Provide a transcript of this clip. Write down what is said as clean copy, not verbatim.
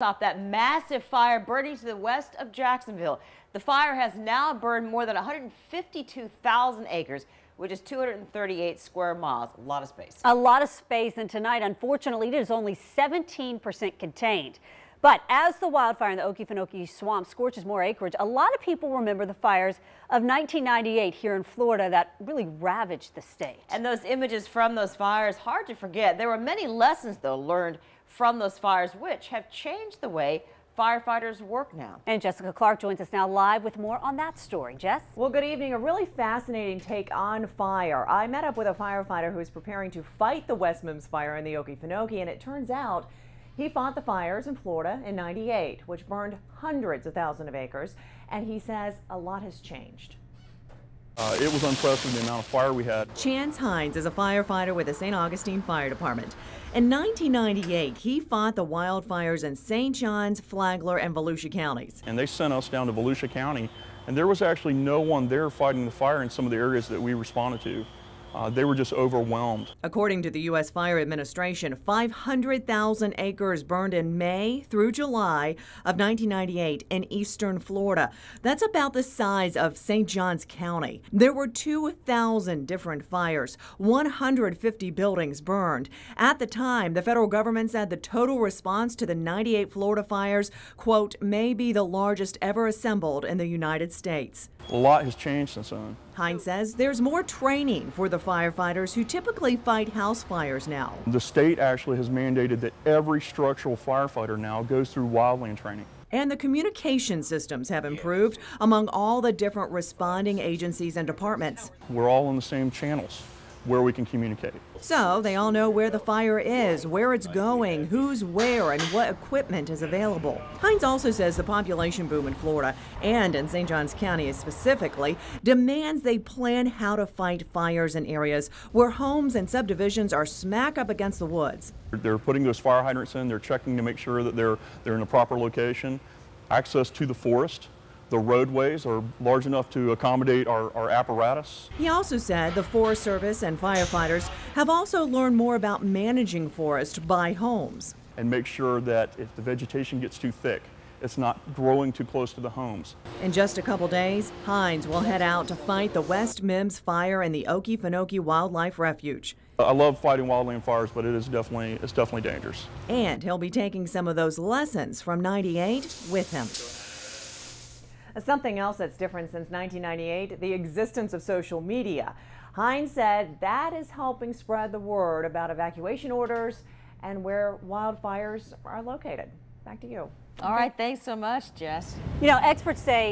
Stop that massive fire burning to the west of Jacksonville. The fire has now burned more than 152,000 acres, which is 238 square miles. A lot of space. A lot of space, and tonight, unfortunately, it is only 17% contained. But as the wildfire in the Okefenokee swamp scorches more acreage, a lot of people remember the fires of 1998 here in Florida that really ravaged the state. And those images from those fires, hard to forget. There were many lessons, though, learned from those fires, which have changed the way firefighters work now. And Jessica Clark joins us now live with more on that story. Jess? Well, good evening. A really fascinating take on fire. I met up with a firefighter who is preparing to fight the West Mims Fire in the Okefenokee, and it turns out he fought the fires in Florida in '98, which burned hundreds of thousands of acres, and he says a lot has changed. It was unprecedented the amount of fire we had. Chance Hines is a firefighter with the St. Augustine Fire Department. In 1998, he fought the wildfires in St. Johns, Flagler, and Volusia counties. And they sent us down to Volusia County, and there was actually no one there fighting the fire in some of the areas that we responded to. They were just overwhelmed. According to the U.S. Fire Administration, 500,000 acres burned in May through July of 1998 in eastern Florida. That's about the size of St. Johns County. There were 2,000 different fires. 150 buildings burned. At the time, the federal government said the total response to the '98 Florida fires, quote, may be the largest ever assembled in the United States. A lot has changed since then. Hines says there's more training for the firefighters who typically fight house fires now. The state actually has mandated that every structural firefighter now goes through wildland training. And the communication systems have improved among all the different responding agencies and departments. We're all in the same channels where we can communicate. So they all know where the fire is, where it's going, who's where, and what equipment is available. Hines also says the population boom in Florida and in St. Johns County specifically demands they plan how to fight fires in areas where homes and subdivisions are smack up against the woods. They're putting those fire hydrants in, they're checking to make sure that they're in the proper location. Access to the forest. The roadways are large enough to accommodate our apparatus. He also said the Forest Service and firefighters have also learned more about managing forest by homes. And make sure that if the vegetation gets too thick, it's not growing too close to the homes. In just a couple days, Hines will head out to fight the West Mims Fire in the Okefenokee Wildlife Refuge. I love fighting wildland fires, but it's definitely dangerous. And he'll be taking some of those lessons from '98 with him. Something else that's different since 1998, the existence of social media. Hines said that is helping spread the word about evacuation orders and where wildfires are located. Back to you. All right, thanks so much, Jess. You know, experts say